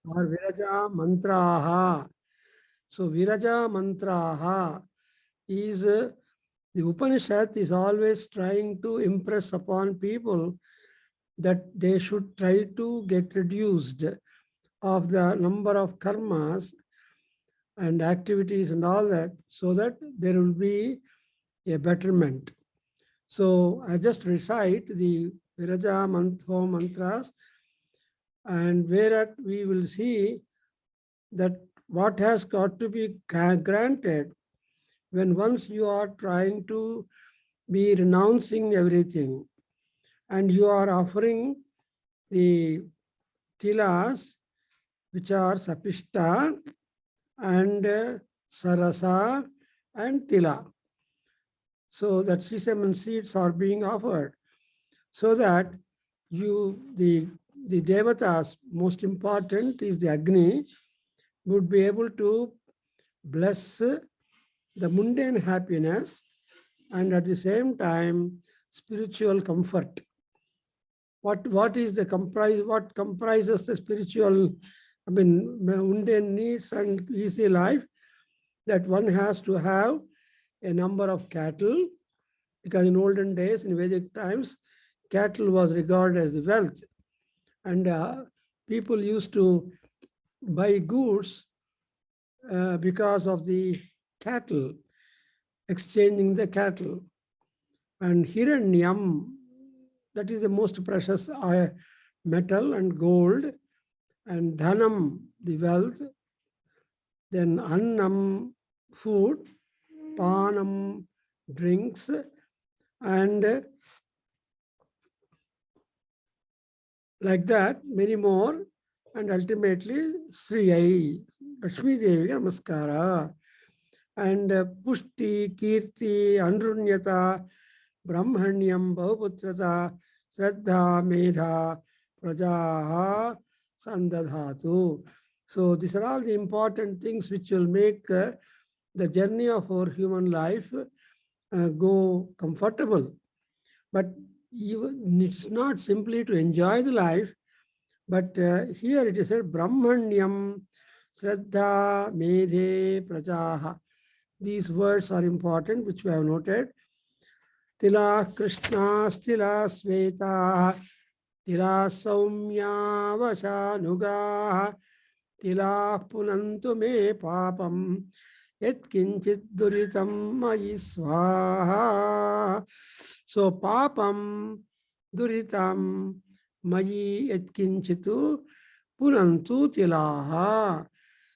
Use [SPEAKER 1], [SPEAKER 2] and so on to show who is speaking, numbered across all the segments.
[SPEAKER 1] or Viraja Mantraha. So Viraja Mantraha is the Upanishad is always trying to impress upon people that they should try to get reduced of the number of karmas and activities and all that, so that there will be a betterment. So I just recite the Viraja mantras, and whereat we will see that what has got to be granted when once you are trying to be renouncing everything and you are offering the tilas, which are sapishta and sarasa and tila. So that sesame seeds are being offered, so that the devatas, most important is the Agni, would be able to bless the mundane happiness and at the same time spiritual comfort. What is the comprise? What comprises the spiritual, mundane needs and easy life? That one has to have a number of cattle, because in olden days, in Vedic times, cattle was regarded as the wealth, and people used to buy goods because of the cattle, exchanging the cattle. And hiranyam, that is the most precious metal and gold, and dhanam, the wealth, then annam, food, panam, drinks, and like that, many more, and ultimately Sriyai, Lakshmi Devi Namaskara, and Pushti, Kirti, Andrunyata, Brahmanyam, Bahuputrata, Shraddha, Medha, Prajaha, Sandadhatu. So these are all the important things which will make the journey of our human life go comfortable. But it's not simply to enjoy the life, but here it is said Brahmanyam, Shraddha, Medhe, Prajaha. These words are important, which we have noted. Tila Krishna, Tila Sveta, Tila Saumya Vashanuga, Tila Punantu Me Papam, Yet Kinchit Duritam Mayi Swaha. So Papam Duritam Mayi Yet Kinchitu Punantu Tilaha.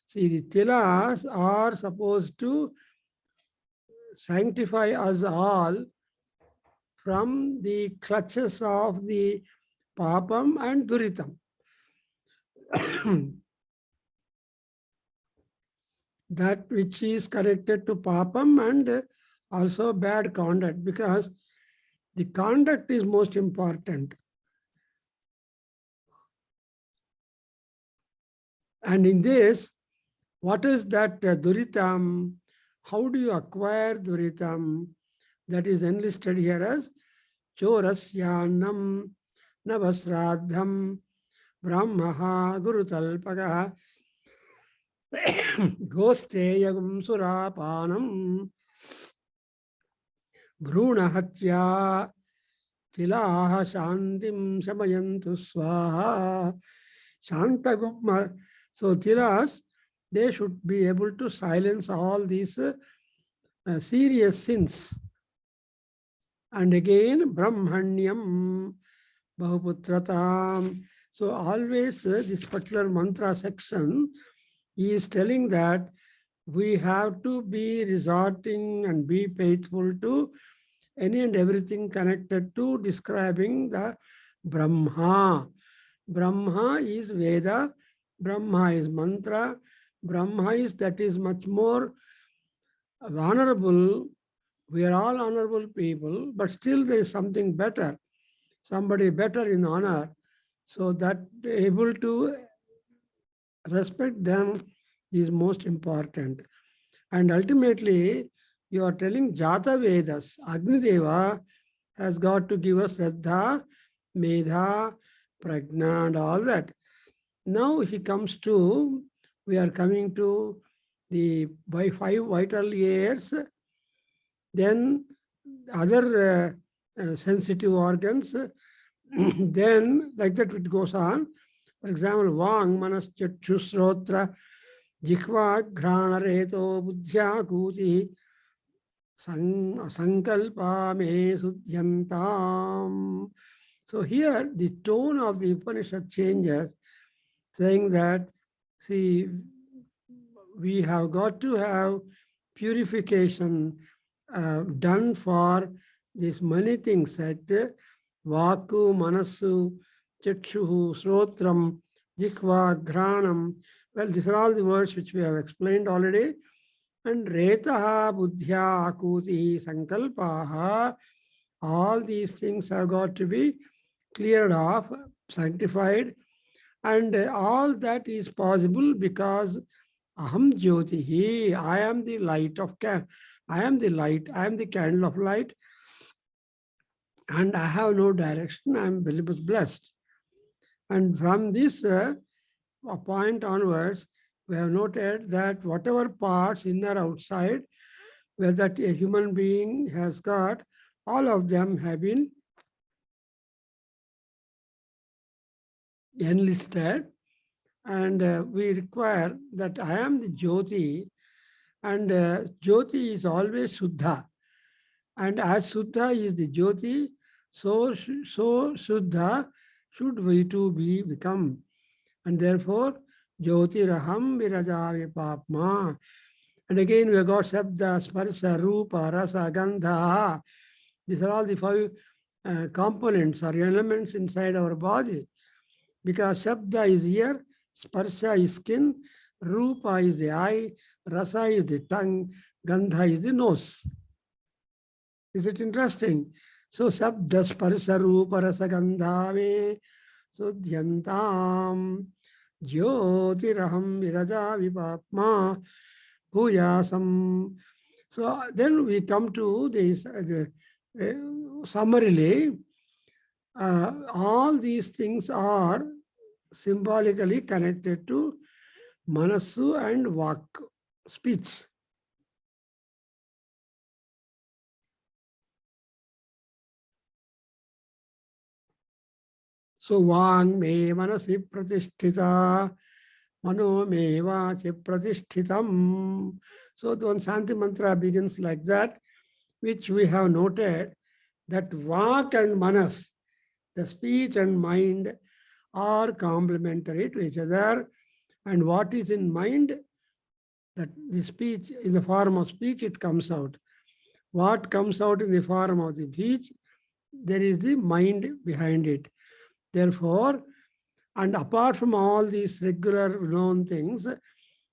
[SPEAKER 1] See, the tilas are supposed to sanctify us all from the clutches of the papam and duritam. That which is connected to papam and also bad conduct, because the conduct is most important. And in this, what is that duritam? How do you acquire duritam? That is enlisted here as chorasyanam navasradham brahmaha gurutalpagaha ghosteyagam surapanam bhrunahatya tilaha shantim shamayantu swaha shantagumma. So tilas, they should be able to silence all these serious sins. And again, Brahmanyam, Bahuputratam. So always this particular mantra section is telling that we have to be resorting and be faithful to any and everything connected to describing the Brahma. Brahma is Veda, Brahma is mantra, Brahma is that is much more honorable. We are all honorable people, but still there is something better, somebody better in honor, so that able to respect them is most important. And ultimately, you are telling Jata Vedas, Agni Deva has got to give us Shraddha, Medha, Prajna, and all that. Now he comes to, we are coming to the by 5 vital years, then other sensitive organs, then like that it goes on. For example, Vang, Manas, Chakshu, Srotra, Jihva, Ghrana, Reto, Buddhya, Kuti, Sankalpa, Me, Sudhyantam. So here the tone of the Upanishad changes, saying that, see, we have got to have purification done for these many things that Vaku, Manasu, Chakshuhu, Srotram, Jihva, Granam. Well, these are all the words which we have explained already. And Retaha, Buddhya, Akuti, Sankalpaha, all these things have got to be cleared off, sanctified. And all that is possible because Aham Jyotihi, I am the light of I am the light, I am the candle of light, and I have no direction, I am very much blessed. And from this point onwards, we have noted that whatever parts, inner, outside, where that a human being has got, all of them have been enlisted, and we require that I am the Jyoti, and Jyoti is always Shuddha. And as Shuddha is the Jyoti, so Shuddha should we to become. And therefore, Jyotiraham Viraja Vipapma. And again, we have got Shabda, Sparsha, Rupa, Rasa, Gandha. These are all the 5 components or elements inside our body. Because Shabda is ear, Sparsha is skin, Rupa is the eye, Rasa is the tongue, Gandha is the nose. Is it interesting? So Shabda, Sparsha, Rupa, Rasa, Gandha me Sudhyantam Jyotiraham Viraja Vipapma Bhuyasam. So then we come to this summarily. All these things are symbolically connected to Manasu and Vak, speech. So Vang me Manasi Pratishtita, Mano me Vachi Pratishtitam. So the one Shanti mantra begins like that, which we have noted that Vak and Manas, the speech and mind, are complementary to each other. And what is in mind, that the speech, in the form of speech, it comes out. What comes out in the form of the speech, there is the mind behind it. Therefore, and apart from all these regular known things,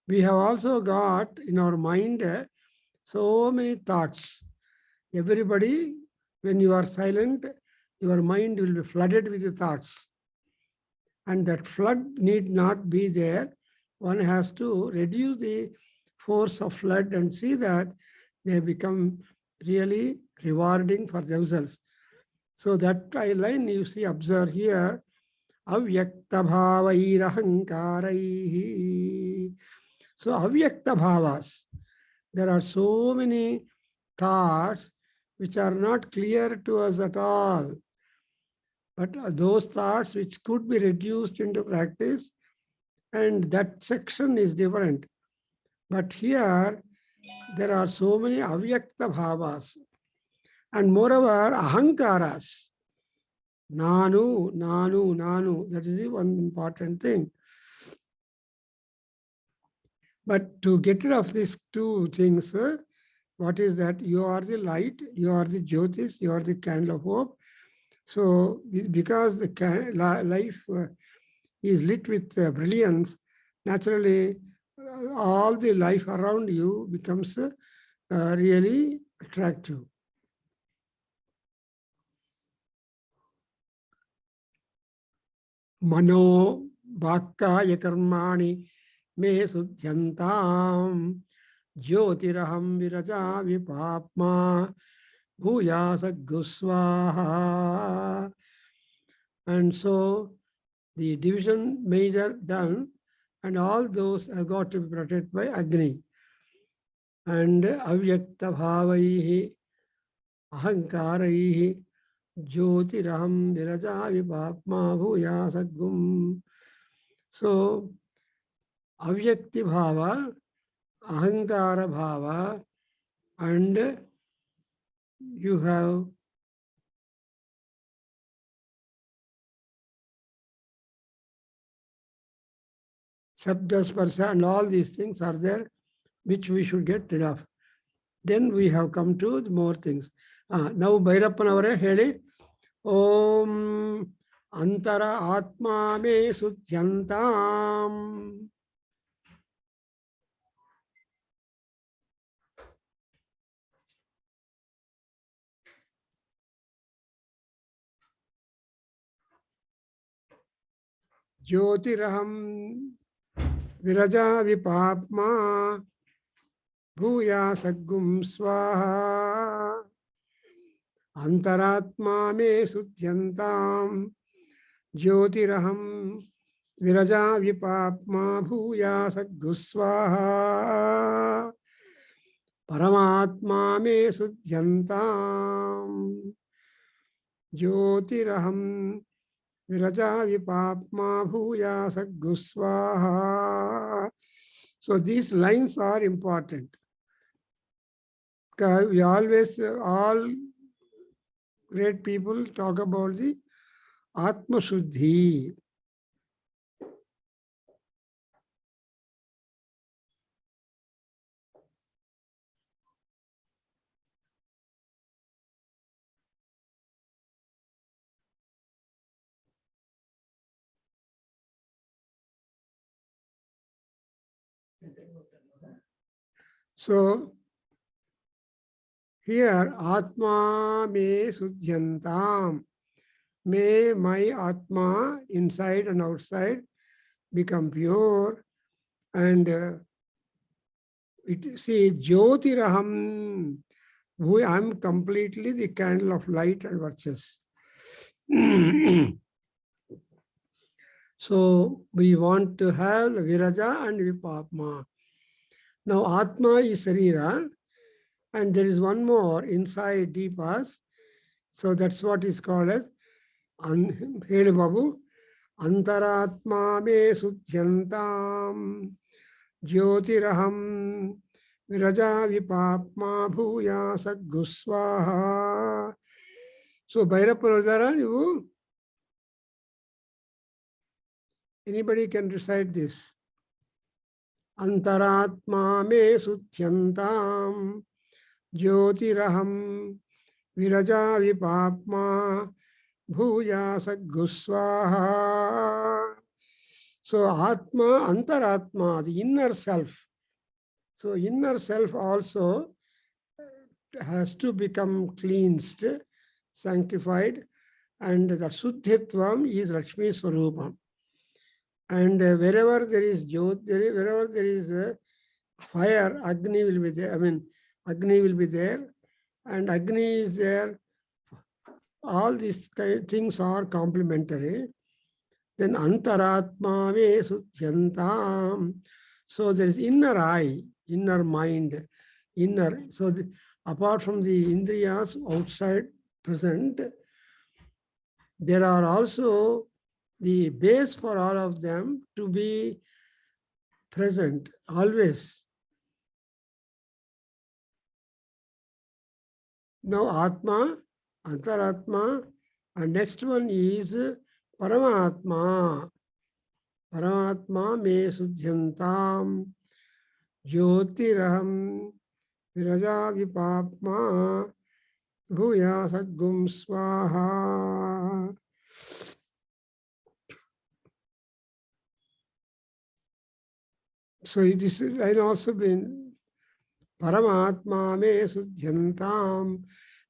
[SPEAKER 1] we have also got in our mind so many thoughts. Everybody, when you are silent, your mind will be flooded with the thoughts. And that flood need not be there. One has to reduce the force of flood and see that they become really rewarding for themselves. So that line you see, observe here, avyakta bhavairahankaraihi. So avyakta bhavas, there are so many thoughts which are not clear to us at all. But those thoughts which could be reduced into practice, and that section is different. But here, there are so many avyakta bhavas. And moreover, ahankaras. Nanu, nanu, nanu. That is the one important thing. But to get rid of these 2 things, what is that? You are the light, you are the jyotis, you are the candle of hope. So because the life is lit with brilliance, naturally all the life around you becomes really attractive. Mano Bhakkaya Karmani Me Sudhyantam Jyotiraham Viraja Vipapma Bhuyasa Guswaha. And so the division major done, and all those have got to be protected by Agni. And avyakta bhavaihi ahankaraihi jyotiraham viraja vipapma bhuya sadgum. So avyakti bhava, ahankara bhava, and you have Sabda, Sparsa, and all these things are there, which we should get rid of. Then we have come to more things. Now, Bhairappanavare heli, Om Antara Atma me Sudhyantam. Jyotiraham Viraja Vipapma Bhuya Saggum Swaha Antaratma me Sudhyantam Jyotiraham Viraja Vipapma Bhuya Sagguswaha Paramatma me Sudhyantam Jyotiraham Viraja Vipapma Bhuya Sagguswaha. So these lines are important. We always, all great people talk about the Atma Shuddhi. So here, Atma me Sudhyantam. May my Atma, inside and outside, become pure. And it see Jyotiraham. I am completely the candle of light and virtues. So we want to have Viraja and Vipapma. Now Atma is Sarira, and there is one more inside Deepas. So that's what is called as Hele Babu. Antaratma me Sudhyantam Jyotiraham Viraja Vipapma Bhuya Sagguswaha. So Bhairappa, you anybody can recite this. Antaratma me Sudhyantam Jyotiraham Viraja Vipapma Bhuya Sagguswaha. So Atma, Antaratma, the inner self. So inner self also has to become cleansed, sanctified, and the Suddhitvam is Lakshmi Swarupam. And wherever there is Jyot, wherever there is fire, Agni will be there. I mean, Agni will be there, and Agni is there. All these things are complementary. Then Antaratma me Sudhyantam. So there is inner eye, inner mind, inner. So apart from the Indriyas outside present, there are also the base for all of them to be present always. Now Atma, Antaratma, and next one is Paramatma. Paramatma me Sudhyantam Jyotiraham Viraja Vipapma Bhuya Saggum Swaha. So this has also been Paramatma me Sudhyantam.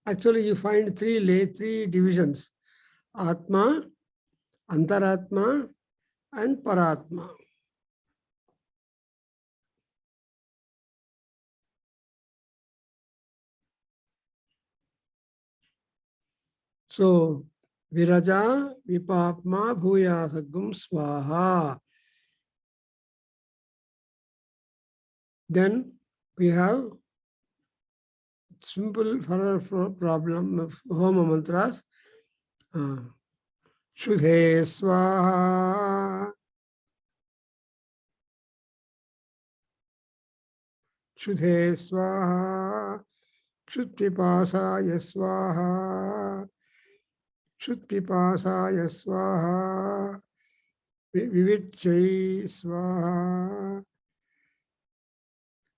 [SPEAKER 1] Actually, you find three divisions: Atma, Antaratma, and Paratma. So Viraja Vipapma Bhuyasagum Swaha. Then we have simple further problem of Homa mantras. Shudhe Swaha. Shudhe Swaha. Shudpipasaya Swaha. Shudpipasaya Swaha. Vivicchai Swaha.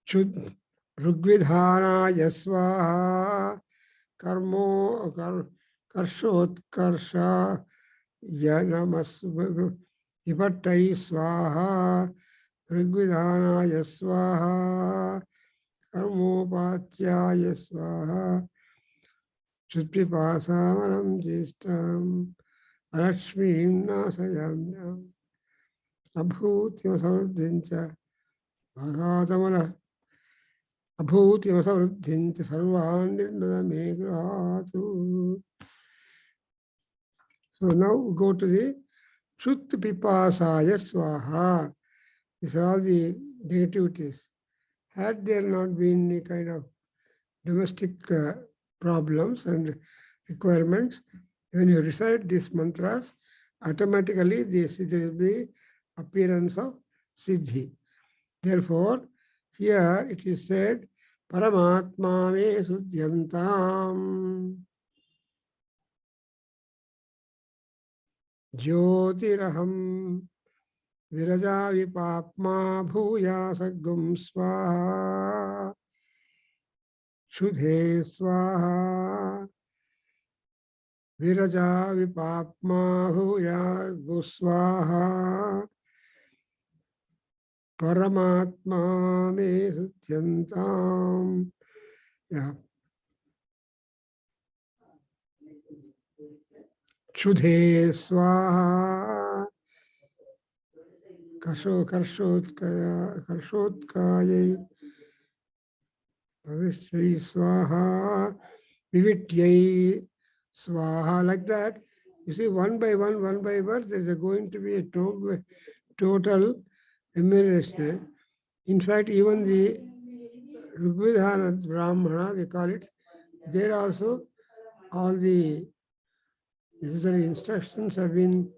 [SPEAKER 1] Shud Rugvidhanaya Swaha. Karmo Karshotkarsha Yanamas Vipattai Swaha. Rugvidhanaya Swaha. Karmopatyaya Swaha. Chutpipasamanam Jishtam. Lakshmim Nasayamyam. Abhutima Samardhincha. Bhagatamana. Abhutima Samardhincha Sarvan Nirnadame Grahatu. So now go to the Chutpipasaya Swaha. These are all the negativities. Had there not been any kind of domestic problems and requirements, when you recite these mantras, automatically there will be appearance of siddhi. Therefore, here it is said, Paramatma me suddhyantam Jyotiraham Viraja Vipapma Bhuya Sagum Swaha Shudhe Swaha Viraja Vipapma Bhuya Goswaha Paramatma me suddhyantam. Yeah. Shudhe Swaha Karshotkaya Bhavishya Swaha Vivityai Swaha, like that. You see, one by one there is going to be a total enumeration. In fact, even the Rigvedhana Brahmana, they call it, there also all the necessary instructions have been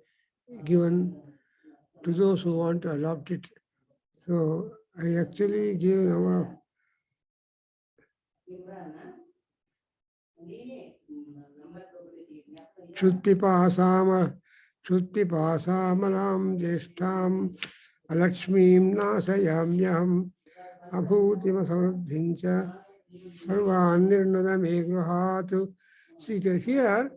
[SPEAKER 1] given to those who want to adopt it. So I actually give our Chutpipasamanam Jeshtam Alakshmim Nasayamyam Abhutima Samardhincha Sarvan Nirnadame Grahatu. See, here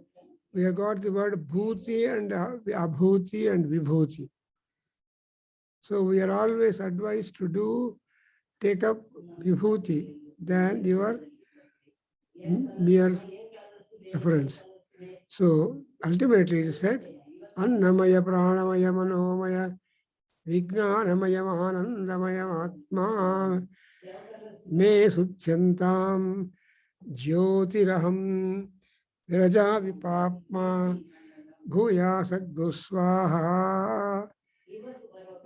[SPEAKER 1] we have got the word bhuti and abhuti and vibhuti. So we are always advised to take up vibhuti than your mere reference. So ultimately it said, Annamaya Pranamaya Manomaya Vijnanamaya Mahanandamaya Atma Me Suttyantam Jyotiraham Viraja Vipapma Bhuya Sadgoswaha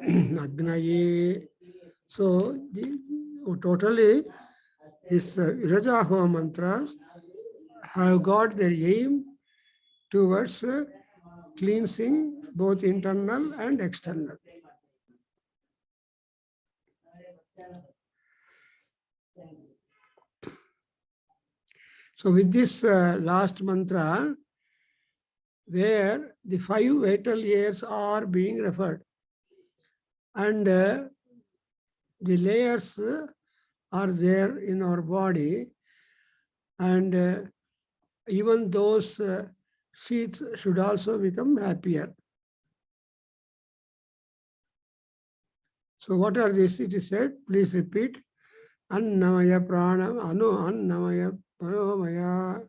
[SPEAKER 1] Agnaye. So totally these Viraja mantras have got their aim towards cleansing both internal and external. So with this last mantra, where the 5 vital layers are being referred, and the layers are there in our body, and even those sheaths should also become happier. So what are these? It is said, please repeat. Annamaya pranam, annamaya paramaya.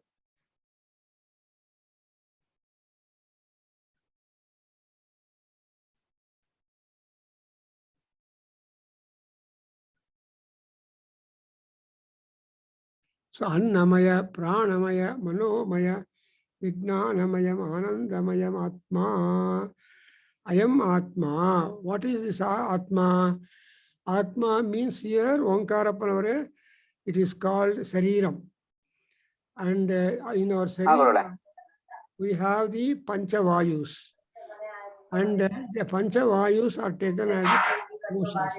[SPEAKER 1] So annamaya, pranamaya, manomaya, Vijnanamayam Anandamayam Atma. Ayam Atma. What is this Atma? Atma means here, Onkarapanavare, it is called Sariram. And in our Sariram, we have the Panchavayus. And the Panchavayus are taken as koshas.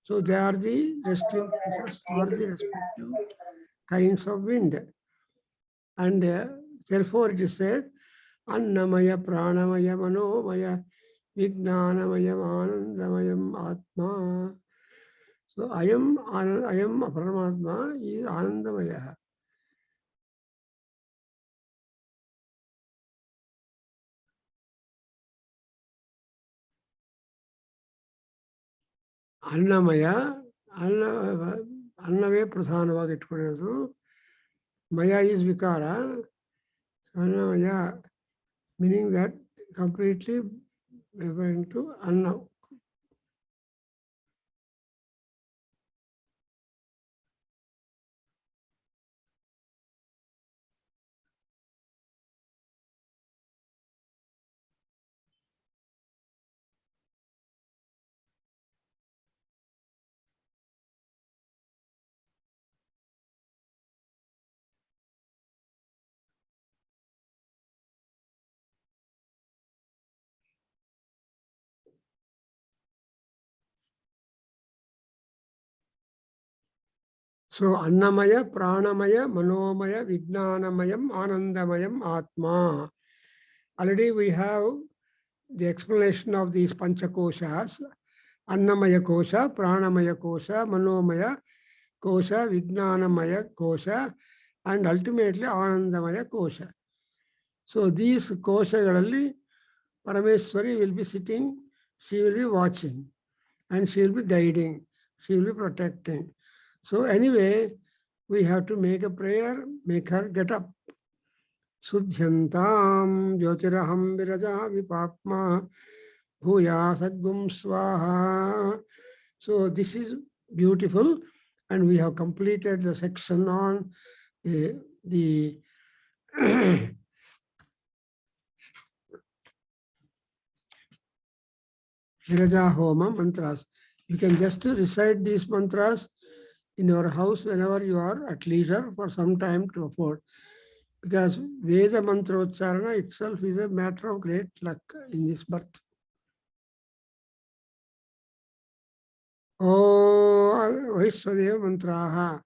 [SPEAKER 1] So they are the resting places for the respective kinds of wind. And therefore it is said, Annamaya, Pranamaya, Manomaya, Vijnanamayam, Anandamayam, Atma. So Ayam Paramatma is Anandamaya. Annamaya, Annave Prasanavagi Itkonedu. Maya is Vikara. Annamaya, meaning that completely referring to Anna. So Annamaya, Pranamaya, Manomaya, Vijnanamayam, Anandamayam, Atma. Already we have the explanation of these Panchakoshas. Annamaya Kosha, Pranamaya Kosha, Manomaya Kosha, Vijnanamaya Kosha, and ultimately Anandamaya Kosha. So these Koshagalali, Parameswari will be sitting, she will be watching, and she will be guiding, she will be protecting. So anyway, we have to make a prayer, make her get up. Sudhyantam Jyotiraham Viraja Vipapma Bhuya Sadgum Swaha. So this is beautiful, and we have completed the section on the Viraja Homa mantras. You can just recite these mantras in your house whenever you are at leisure for some time to afford. Because Veda Mantrocharana itself is a matter of great luck in this birth. Oh, Vaishwadeva Mantraha,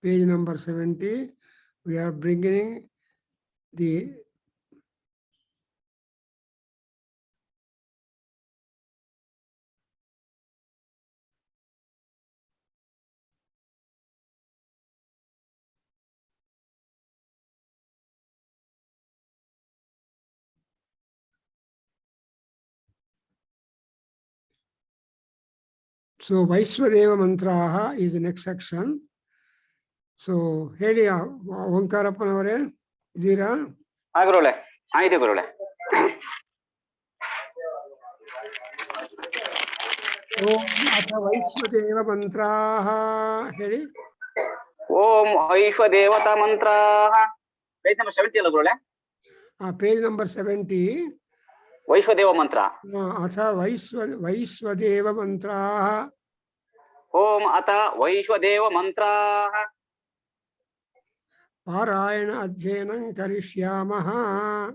[SPEAKER 1] page number 70. We are bringing the so Vaishwadeva Mantraha is the next section. So, Heli Onkarapanavare, Zira.
[SPEAKER 2] Gurule. Aide Gurule.
[SPEAKER 1] Om Atha Vaishwadeva Mantraha, Heli.
[SPEAKER 2] Om Vaishwadevata Mantraha. Page number 70 Gurule.
[SPEAKER 1] Page number 70.
[SPEAKER 2] Vaishwadeva Mantra.
[SPEAKER 1] Atha Vaishwadeva Mantraha.
[SPEAKER 2] Om Ata Vaishwadeva Mantraha.
[SPEAKER 1] Parayana Adhyayanam Karishyamaha.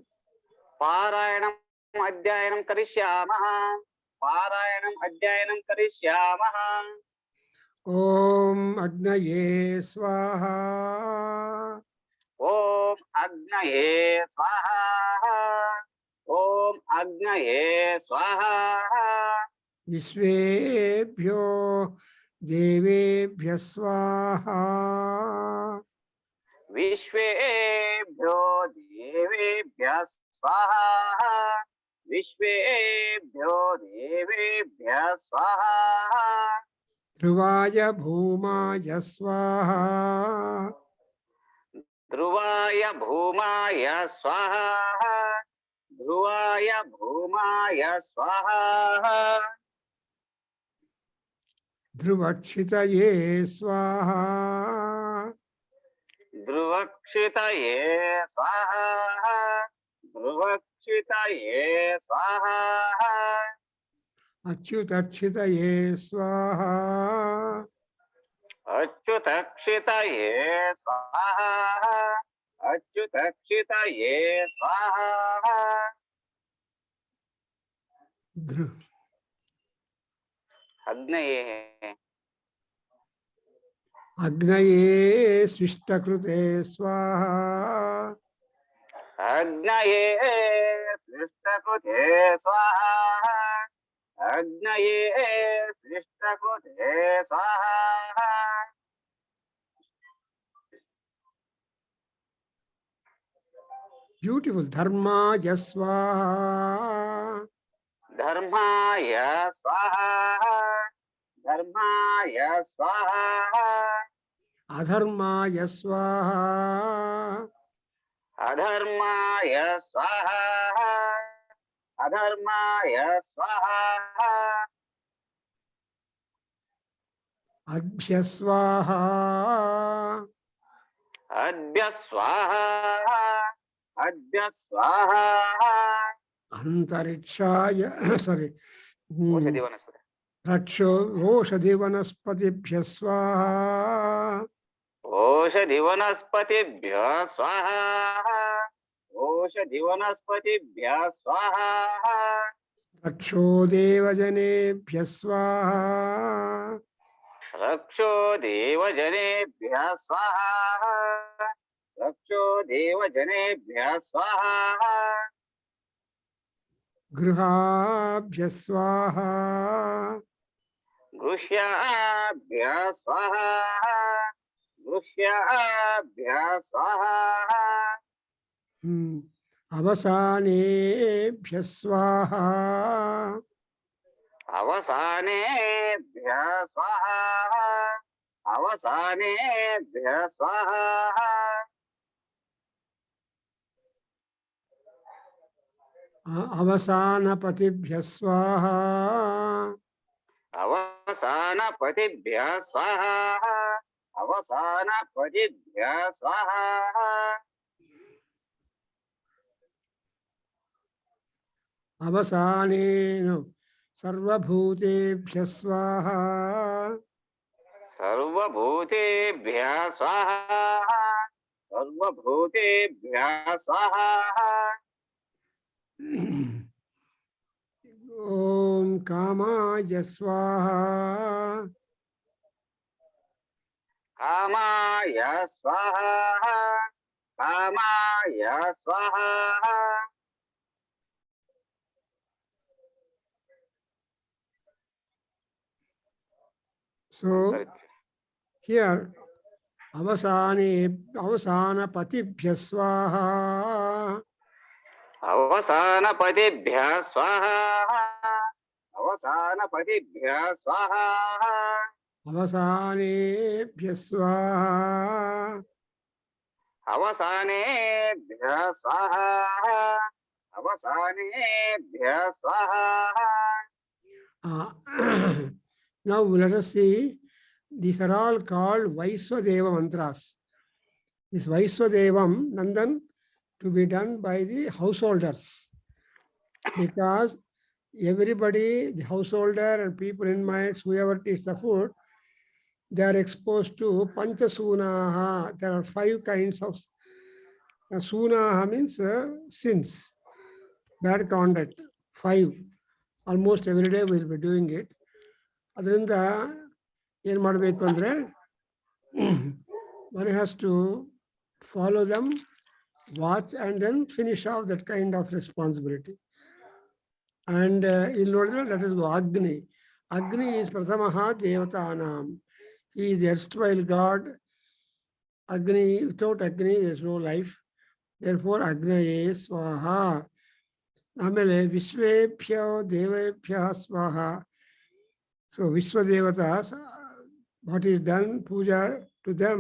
[SPEAKER 2] Parayanam Adhyayanam Karishyamaha. Parayanam Adhyayanam Karishyamaha.
[SPEAKER 1] Om Agnaye Swaha.
[SPEAKER 2] Om Agnaye Swaha. Om Agnaye Swaha.
[SPEAKER 1] Vishvebhyo Devebhya Swaha.
[SPEAKER 2] Vishvebhyo Devebhya Swaha. Vishvebhyo Devebhya Swaha.
[SPEAKER 1] Dhruvaya Bhumaya Swaha.
[SPEAKER 2] Dhruvaya Bhumaya Swaha. Dhruvaya Bhumaya Swaha.
[SPEAKER 1] Dhruvakshitaye Swaha.
[SPEAKER 2] ध्रुवक्षितये स्वाहा ध्रुवक्षितये स्वाहा
[SPEAKER 1] अच्युतक्षितये स्वाहा
[SPEAKER 2] अच्युतक्षितये स्वाहा अच्युतक्षितये स्वाहा अग्नये
[SPEAKER 1] अग्नये सृष्टकृते स्वाहा
[SPEAKER 2] अग्नये सृष्टकृते स्वाहा अग्नये सृष्टकृते स्वाहा
[SPEAKER 1] Beautiful. Dharmaya swaha.
[SPEAKER 2] धर्माय स्वाहा धर्माय स्वाहा
[SPEAKER 1] Adharmaya swaha.
[SPEAKER 2] अधर्माय स्वाहा अधर्माय स्वाहा
[SPEAKER 1] Adbhya swaha.
[SPEAKER 2] अद्य स्वाहा अद्य स्वाहा
[SPEAKER 1] Antarikshaya. Sorry.
[SPEAKER 2] औषधि वनस्पति
[SPEAKER 1] Raksho Oshadhi Vanaspatibhya swaha.
[SPEAKER 2] औषधि वनस्पतिभ्य स्वाहा औषधि वनस्पतिभ्य स्वाहा
[SPEAKER 1] Raksho Devajanebhya swaha.
[SPEAKER 2] रक्षो देवजनेभ्य स्वाहा रक्षो देवजनेभ्य स्वाहा
[SPEAKER 1] Gruhabhya swaha.
[SPEAKER 2] गृह्याभ्य स्वाहा गृह्याभ्य स्वाहा
[SPEAKER 1] Avasanebhya swaha.
[SPEAKER 2] अवसानेभ्य स्वाहा अवसानेभ्य स्वाहा
[SPEAKER 1] Avasanapatibhya swaha.
[SPEAKER 2] अवसानपतिभ्य स्वाहा अवसानपतिभ्य स्वाहा
[SPEAKER 1] Avasane sarvabhutebhya swaha.
[SPEAKER 2] सर्वभूतेभ्य स्वाहा सर्वभूतेभ्य स्वाहा
[SPEAKER 1] Om Kamaya swaha.
[SPEAKER 2] कामाय स्वाहा कामाय स्वाहा
[SPEAKER 1] So here avasanapatibhya swaha.
[SPEAKER 2] अवसानपतिभ्य स्वाहा अवसानपतिभ्य स्वाहा
[SPEAKER 1] Avasanebhya swaha.
[SPEAKER 2] अवसानेभ्य स्वाहा अवसानेभ्य स्वाहा
[SPEAKER 1] Now let us see, these are all called Vaiswadeva mantras. This Vaiswadevam, Nandan, to be done by the householders. Because everybody, the householder and people in minds, whoever eats the food, they are exposed to Panchasunaha. There are 5 kinds of Sunaha means sins, bad conduct, 5. Almost every day we will be doing it. ಅದರಿಂದ ಏನು ಮಾಡಬೇಕು ಅಂದರೆ one has to follow them, watch and then finish off that kind of responsibility. And ಇಲ್ಲಿ ನೋಡಿದ್ರೆ that is Agni. Agni is Prathamaha Devatanam. He is the erstwhile God. Agni, without Agni there is no life. Therefore Agnaye Swaha. ಆಮೇಲೆ ವಿಶ್ವೇಭ್ಯೋ ದೇವೇಭ್ಯಃ ಸ್ವಾಹ. So Vishwadevatas, what is done, puja to them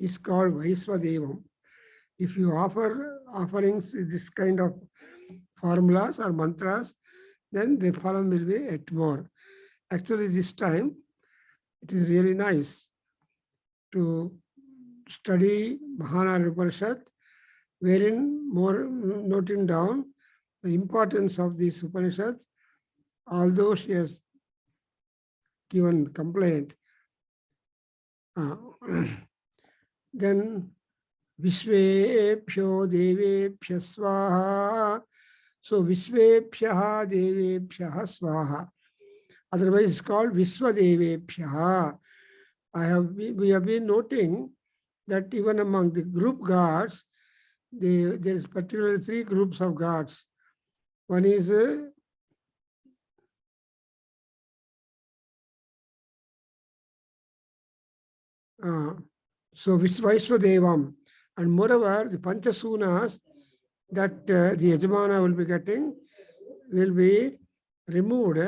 [SPEAKER 1] is called Vaiswadevam. If you offer offerings with this kind of formulas or mantras, then the phalam will be yet more. Actually, this time, it is really nice to study Mahanarayana Upanishad, wherein more noting down the importance of these Upanishads, although she has given complaint. Then Vishvebhyo Devebhya Swaha. So Vishvebhya Devebhya Swaha. Otherwise it's called Vishvadevebhya. We have been noting that even among the group gods, there is particularly 3 groups of gods. One is so Vishvadevam, and moreover the Panchasunas that the Yajamana will be getting will be removed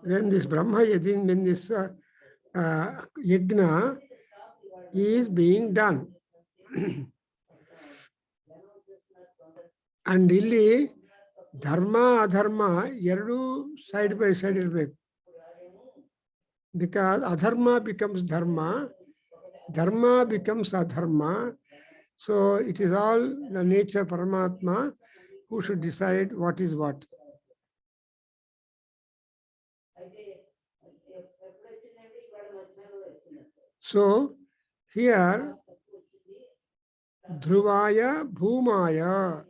[SPEAKER 1] when this Brahma Yajin, when this Yajna is being done. And really, Dharma, Adharma, ಎರಡು side by side ಇರಬೇಕು. Because Adharma becomes Dharma, Dharma becomes Adharma. So it is all the nature Paramatma who should decide what is what. So here, Dhruvaya Bhumaya.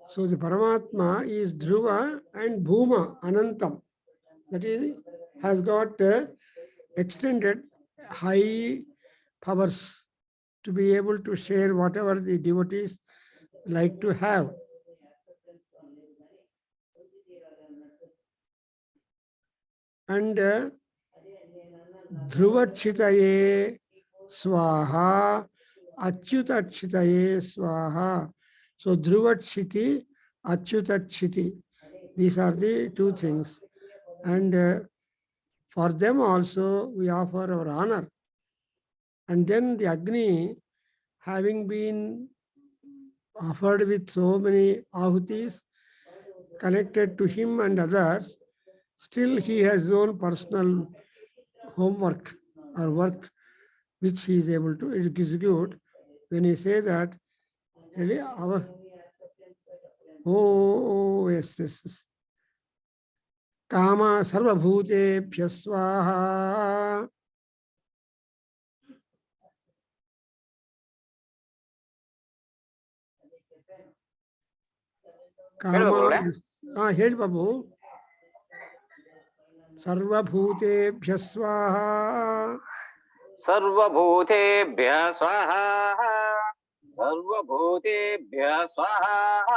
[SPEAKER 1] So the Paramatma is Dhruva and Bhuma, Anantam. That is, has got extended high powers to be able to share whatever the devotees like to have. And Dhruvachitaye Swaha, Achyutachitaye Swaha. So Dhruvachiti, Achyutachiti. These are the 2 things. And for them also we offer our honor. And then the Agni, having been offered with so many ahutis connected to him and others, still he has his own personal homework or work which he is able to execute. When he says that, really, yes. Kama sarvabhutebhya swaha. Kama, ಹೇಳಿ ಬಾಬು. ಸರ್ವಭೂತೇಭ್ಯ ಸ್ವಾಹ.
[SPEAKER 2] ಸರ್ವಭೂತೇಭ್ಯ ಸ್ವಾಹ. ಸರ್ವಭೂತೇಭ್ಯ ಸ್ವಾಹ.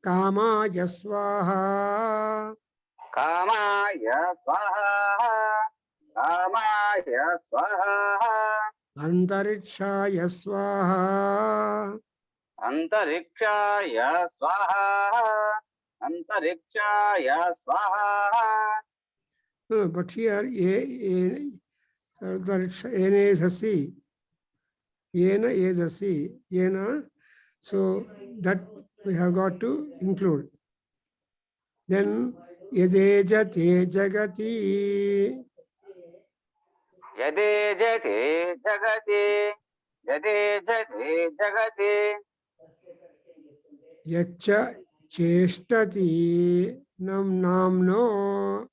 [SPEAKER 1] ಕಾಮಾಯ ಸ್ವಾಹ.
[SPEAKER 2] ಕಾಮಾಯ ಸ್ವಾಹ. ಕಾಮಾಯ ಸ್ವಾಹ.
[SPEAKER 1] ಅಂತರಿಕ್ಷಾಯ ಸ್ವಾಹ.
[SPEAKER 2] ಅಂತರಿಕ್ಷಾಯ ಸ್ವಾಹ. ಅಂತರಿಕ್ಷಾಯ ಸ್ವಾಹ.
[SPEAKER 1] But here, Ena edhasi. Ena edhasi. Ena. So that we have got to include. Then Yadejate Jagati.
[SPEAKER 2] Yadejate Jagati. Yadejate Jagati.
[SPEAKER 1] Yacha Cheshtati Namno.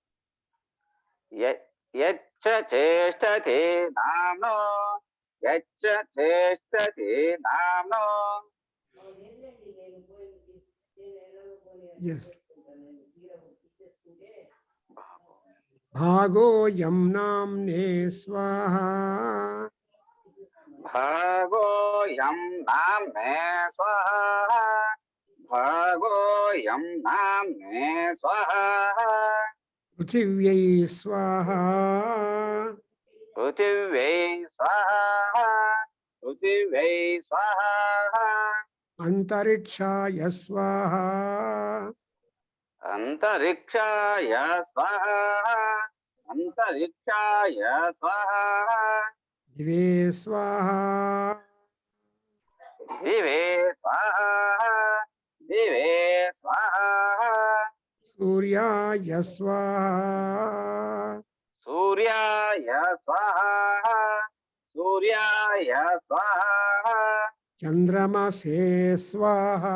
[SPEAKER 2] Yacha Cheshtati Namno. Yacha Cheshtati Namno.
[SPEAKER 1] Yes. Bhago Yam Namne Swaha.
[SPEAKER 2] Bhago Yam Namne Swaha. Bhago Yam Namne Swaha.
[SPEAKER 1] Pruthivyai Swaha.
[SPEAKER 2] Pruthivyai Swaha. Pruthivyai Swaha.
[SPEAKER 1] Antarikshaya Swaha.
[SPEAKER 2] Antarikshaya Swaha. Antarikshaya Swaha.
[SPEAKER 1] Dive Swaha.
[SPEAKER 2] Dive Swaha. Dive Swaha.
[SPEAKER 1] Suryaya Swaha.
[SPEAKER 2] Suryaya Swaha. सूर्याय स्वाहा
[SPEAKER 1] चंद्रमसे स्वाहा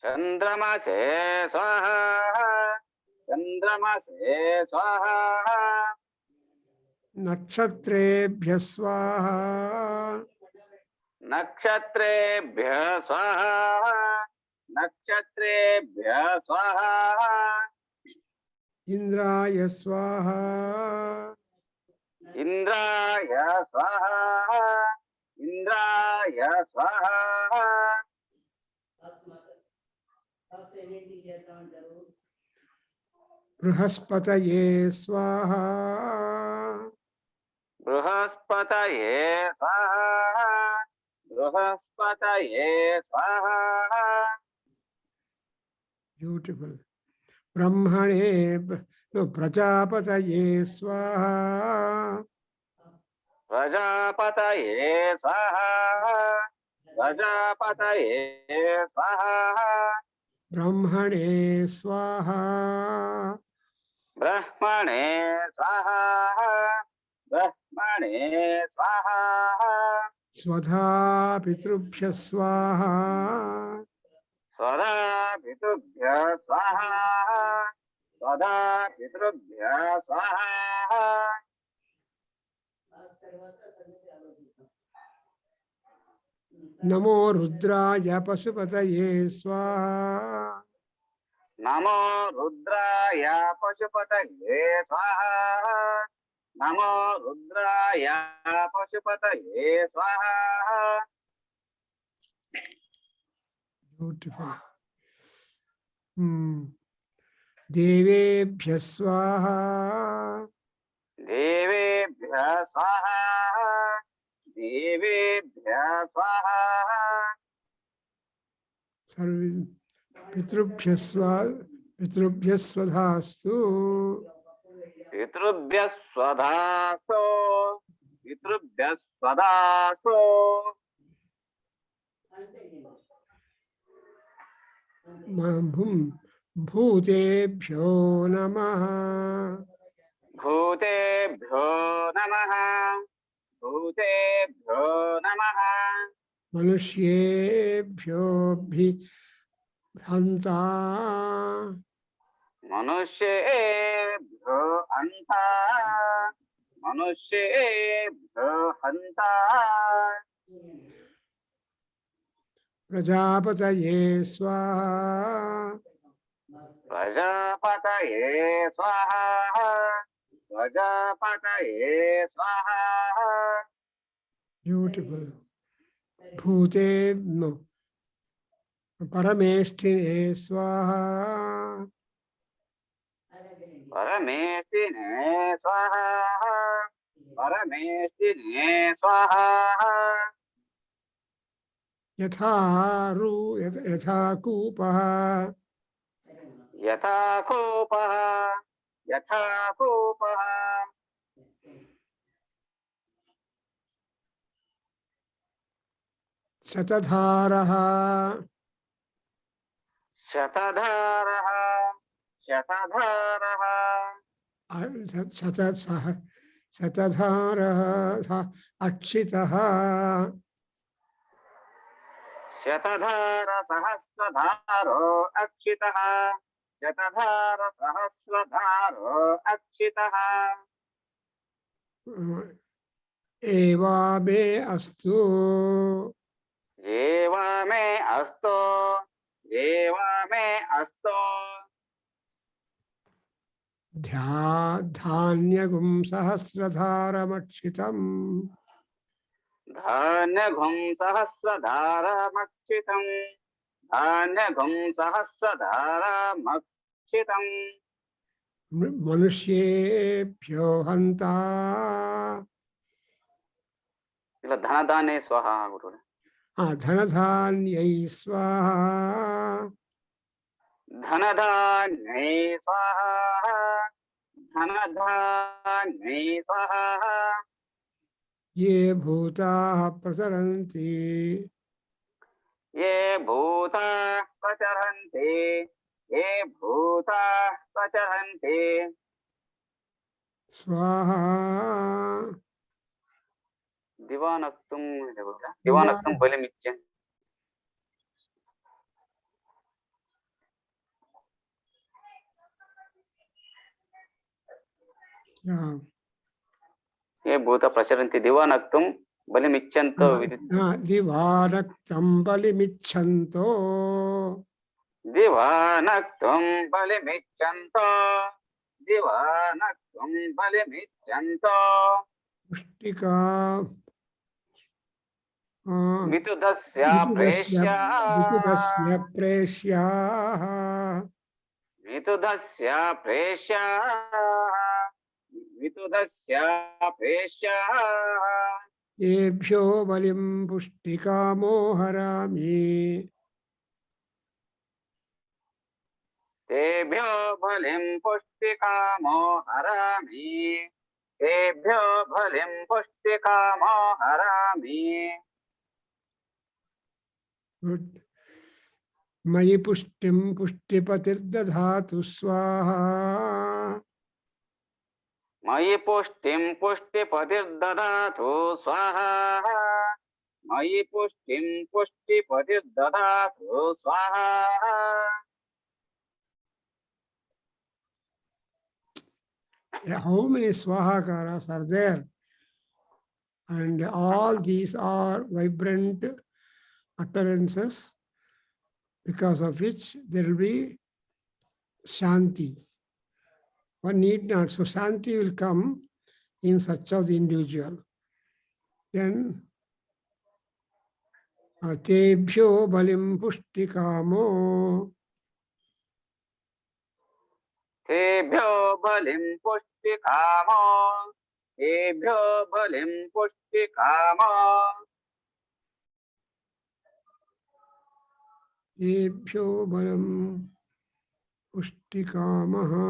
[SPEAKER 2] चंद्रमसे स्वाहा चंद्रमसे स्वाहा
[SPEAKER 1] नक्षत्रेभ्यः स्वाहा
[SPEAKER 2] नक्षत्रेभ्यः स्वाहा नक्षत्रेभ्यः स्वाहा
[SPEAKER 1] इंद्राय स्वाहा
[SPEAKER 2] इंद्राय स्वाहा इंद्राय स्वाहा
[SPEAKER 1] बृहस्पतये स्वाहा
[SPEAKER 2] बृहस्पतये स्वाहा बृहस्पतये स्वाहा
[SPEAKER 1] ब्यूटिफुल ब्रह्मणे no, प्रजापतये स्वाहा
[SPEAKER 2] प्रजापतये स्वाहा प्रजापतये स्वाहा
[SPEAKER 1] ब्रह्मणे स्वाहा
[SPEAKER 2] ब्रह्मणे स्वाहा ब्रह्मणे स्वाहा
[SPEAKER 1] स्वधा पितृभ्यः स्वाहा
[SPEAKER 2] स्वधा पितृभ्यः स्वाहा स्वधा पितृभ्यः स्वाहा
[SPEAKER 1] नमो रुद्राय पशुपतये स्वाहा
[SPEAKER 2] नमो रुद्राय पशुपतये स्वाहा नमो रुद्राय पशुपतये स्वाहा
[SPEAKER 1] ब्यूटिफुल देवेभ्यः स्वाहा
[SPEAKER 2] देवेभ्यः स्वाहा देवेभ्यः स्वाहा
[SPEAKER 1] सर्वे पितृभ्यः पितृभ्यः स्वधास्तु
[SPEAKER 2] पितृभ्यः स्वधासो पितृभ्यः स्वधासो
[SPEAKER 1] भूतेभ्यो नमः
[SPEAKER 2] भूतेभ्यो नमः भूतेभ्यो नमः
[SPEAKER 1] मनुष्येभ्योऽभिहन्ता
[SPEAKER 2] मनुष्येभ्यो हन्ता मनुष्येभ्यो हन्ता
[SPEAKER 1] प्रजापतये स्वाहा
[SPEAKER 2] प्रजापतये स्वाहा प्रजापतये स्वाहा
[SPEAKER 1] ब्यूटिफुल भूते no, परमेष्ठिने स्वाहा
[SPEAKER 2] परमेष्ठिने स्वाहा परमेष्ठिने स्वाहा
[SPEAKER 1] यथा कूपः
[SPEAKER 2] यथा कूपः यथा कूपः
[SPEAKER 1] शतधारः
[SPEAKER 2] शतधारः शतधारः
[SPEAKER 1] शतधारः अक्षितः
[SPEAKER 2] शतधार सहस्रधारो अक्षितः शतधार सहस्रधारो अक्षितः
[SPEAKER 1] एवा मे अस्तु
[SPEAKER 2] एवा मे अस्तो एवा मे अस्तो
[SPEAKER 1] धान्यगुं सहस्रधारमक्षितम्
[SPEAKER 2] धान्यघुं सहस्रधारमक्षितम् धान्यघुं सहस्रधारमक्षितम्
[SPEAKER 1] मनुष्येभ्यो हन्ता
[SPEAKER 2] ಇಲ್ಲ ಧನಧಾನ್ಯ ಸ್ವಹ ಗುರುಗಳೇ
[SPEAKER 1] धनधान्यै स्वाहा
[SPEAKER 2] धनधान्यै स्वाहा धनधान्यै स्वाहा
[SPEAKER 1] ये भूताः प्रचरन्ति
[SPEAKER 2] ये भूता प्रचरन्ति ये भूता प्रचरन्ति
[SPEAKER 1] स्वाहा
[SPEAKER 2] Divanaktum Divanaktum Balimichan.
[SPEAKER 1] Yeah.
[SPEAKER 2] Ye Bhuta Pracharanti Divanaktum Balimichanto
[SPEAKER 1] Divanaktam balimichanto.
[SPEAKER 2] Divanaktum Balimichanto Divanaktum Balimichanto
[SPEAKER 1] Pushtika
[SPEAKER 2] Mitudasya Presya
[SPEAKER 1] Vitudasya presya
[SPEAKER 2] Mitudasya Presya Mitudasya Presya
[SPEAKER 1] Ebhyo balim pushtikamo harami.
[SPEAKER 2] Tebhyo Balim Pushtikamo Harami Tebhyo Balim Pushtikamo Harami
[SPEAKER 1] Good. Mayi pushtim pushtipatirdathatu swaha.
[SPEAKER 2] Mayi Pushtim Pushtipatirdadatu Swaha Mayi Pushtim Pushtipatirdadatu Swaha.
[SPEAKER 1] How many swahakaras are there? And all these are vibrant utterances because of which there will be shanti. One need not. So shanti will come in search of the individual. Then tebhyo balim pushtikamo.
[SPEAKER 2] Tebhyo Balim Pushtikamo Tebhyo Balim Pushtikamo
[SPEAKER 1] Tebhyo balam pushtikamaha.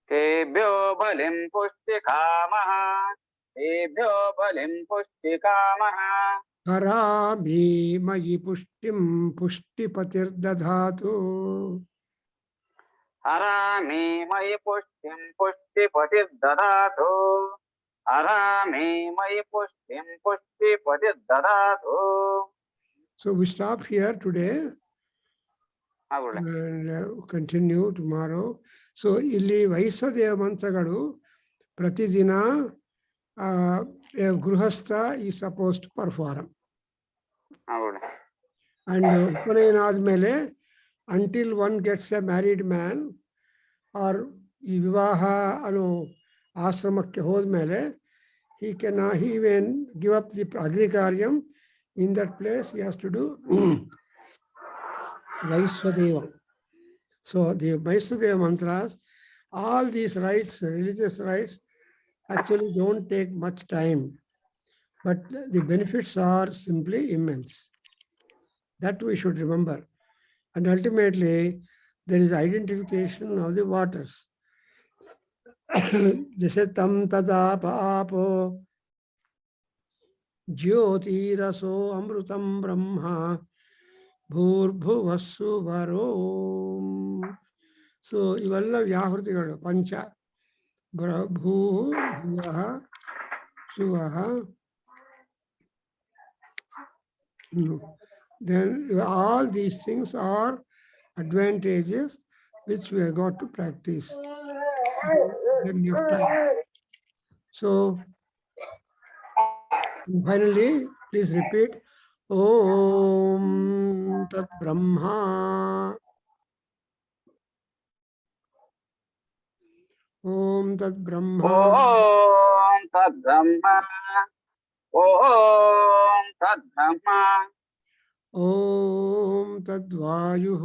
[SPEAKER 2] Tebhyo Balim Pushtikamaha Tebhyo Balim Pushtikamaha
[SPEAKER 1] Harami mayi pushtim pushtipatirdathatu.
[SPEAKER 2] Harami Mayi Pushtim Pushtipatirdadatu Harami Mayi Pushtim Pushtipatirdadatu.
[SPEAKER 1] So we stop here today and continue tomorrow. So ಇಲ್ಲಿ ವೈಶ್ವದೇವ ಮಂತ್ರಗಳು ಪ್ರತಿದಿನ ಗೃಹಸ್ಥ is supposed to perform. And ಉಪನಯನ ಆದ್ಮೇಲೆ until one gets a married man or ಈ ವಿವಾಹ ಅನ್ನೋ ಆಶ್ರಮಕ್ಕೆ ಹೋದ್ಮೇಲೆ he even give up the agrikaryam. In that place he has to do Vaiswadeva. So the Vaiswadeva mantras, all these rites, religious rites, actually don't take much time, but the benefits are simply immense. That we should remember. And ultimately, there is identification of the waters. Jasatam tada paapo jyotiraso amrutam brahma ಭೂರ್ಭುವಸ್ಸು ವರೋಂ. So ಇವೆಲ್ಲ ವ್ಯಾಹೃತಿಗಳು ಪಂಚ ಭೂ ಭುವಃ ಸುವಃ. Then all these things are advantages which we have got to practice. Then you have time. So finally, please repeat. Om Tat Brahma. Om Tat Brahma.
[SPEAKER 2] Om Tat Brahma. Om Tat Brahma.
[SPEAKER 1] Om Tat Vayuh.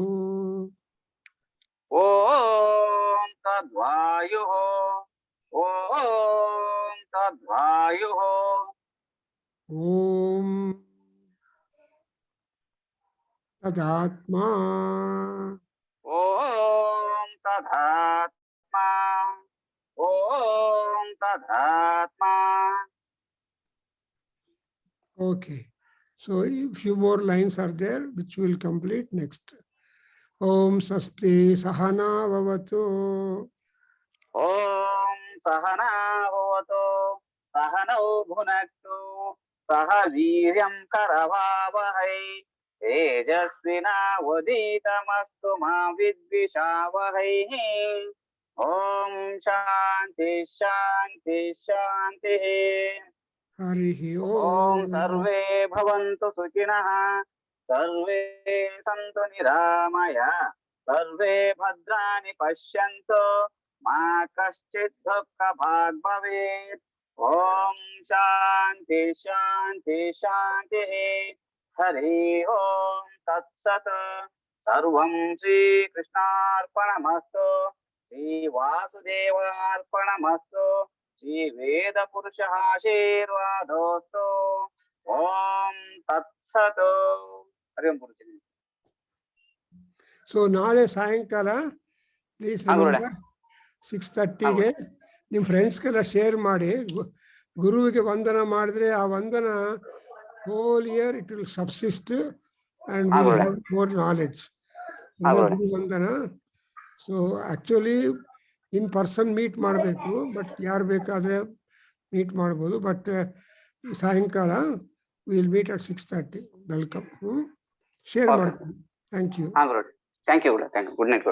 [SPEAKER 2] Om Tat Vayuh. Om Tat Vayuh.
[SPEAKER 1] Om Tadatma.
[SPEAKER 2] Om Tadatma. Om Tadatma.
[SPEAKER 1] Okay. So a few more lines are there which we will complete next. Om Sasti Sahana Vavatu.
[SPEAKER 2] Om Sahana Bhavatu Sahana भुनक्तु सह वीर्यं करवावहै तेजस्विनावधीतमस्तु मा विद्विषावहैः ॐ शान्ति शान्ति शान्तिः
[SPEAKER 1] Harihi
[SPEAKER 2] ॐ
[SPEAKER 1] Om.
[SPEAKER 2] सर्वे भवन्तु सुखिनः सर्वे सन्तु निरामय सर्वे भद्राणि पश्यन्तु मा कश्चित् दुःखभाग् भवेत् ॐ शान्ति शान्ति शान्तिः हरि ओम तत्सत् सर्वं श्रीकृष्णार्पणमस्तु श्रीवासुदेवार्पणमस्तु श्रीवेदपुरुषः आशीर्वादोऽस्तु ॐ तत्सत् हरि ओम गुरुजी
[SPEAKER 1] So ನಾಳೆ ಸಾಯಂಕಾಲ ಪ್ಲೀಸ್ ರಿಮೆಂಬರ್ 6:30ಗೆ ನಿಮ್ಮ ಫ್ರೆಂಡ್ಸ್ಗೆಲ್ಲ ಶೇರ್ ಮಾಡಿ. ಗುರುವಿಗೆ ವಂದನ ಮಾಡಿದ್ರೆ ಆ ವಂದನ whole year it will subsist and we will have more knowledge. Guru Vandana. So actually in person meet ಮಾಡಬೇಕು, ಬಟ್ ಯಾರು ಬೇಕಾದ್ರೆ ಮೀಟ್ ಮಾಡಬಹುದು. ಬಟ್ ಸಾಯಂಕಾಲ we will meet at 6:30. Welcome. Share ಮಾಡ್ತೀನಿ. Thank you.
[SPEAKER 2] Thank you. Good night.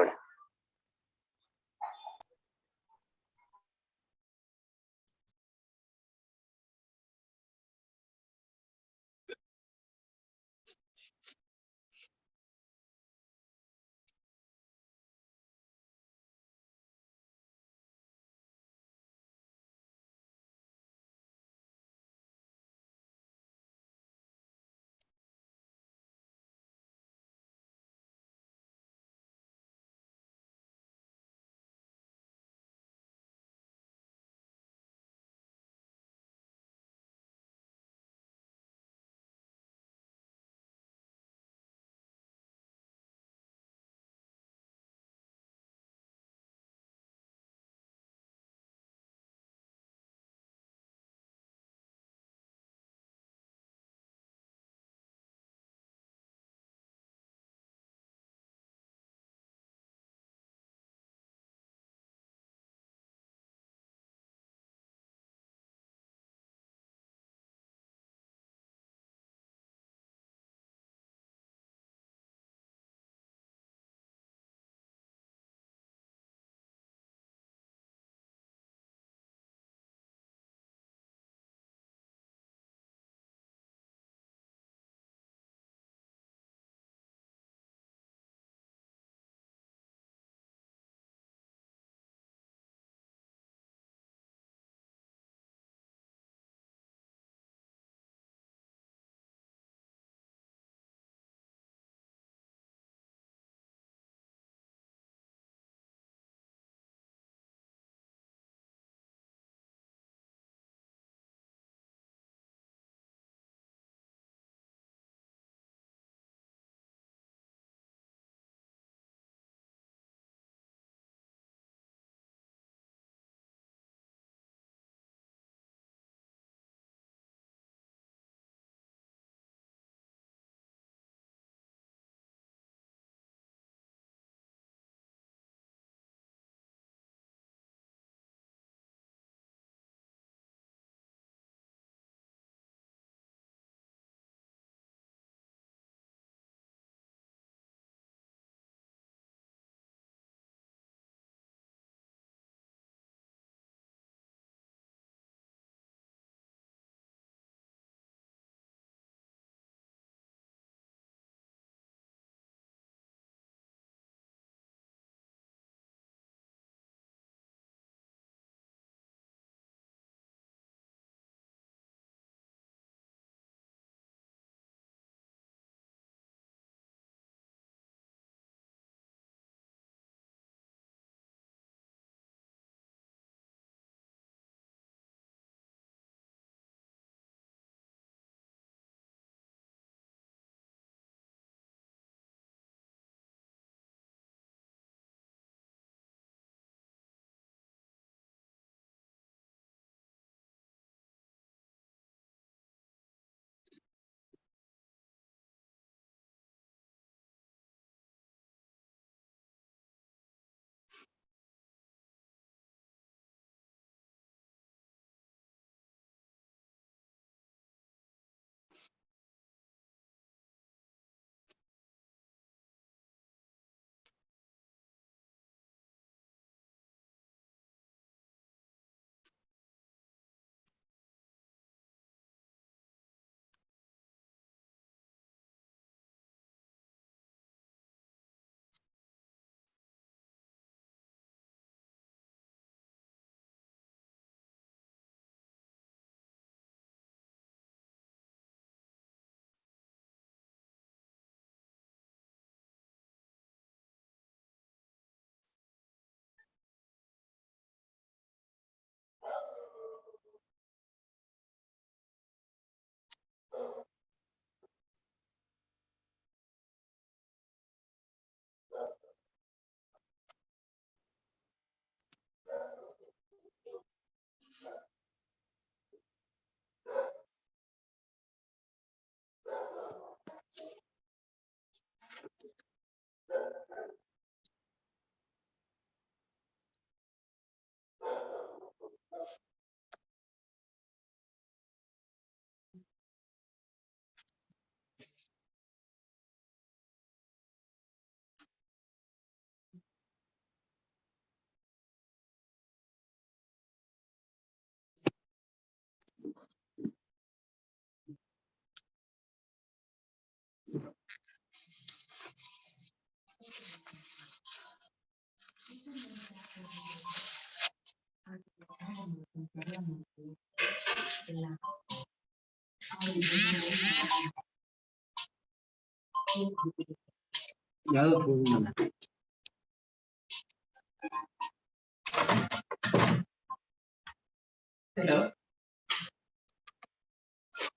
[SPEAKER 3] Hello.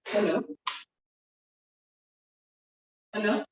[SPEAKER 3] Hello. Hello.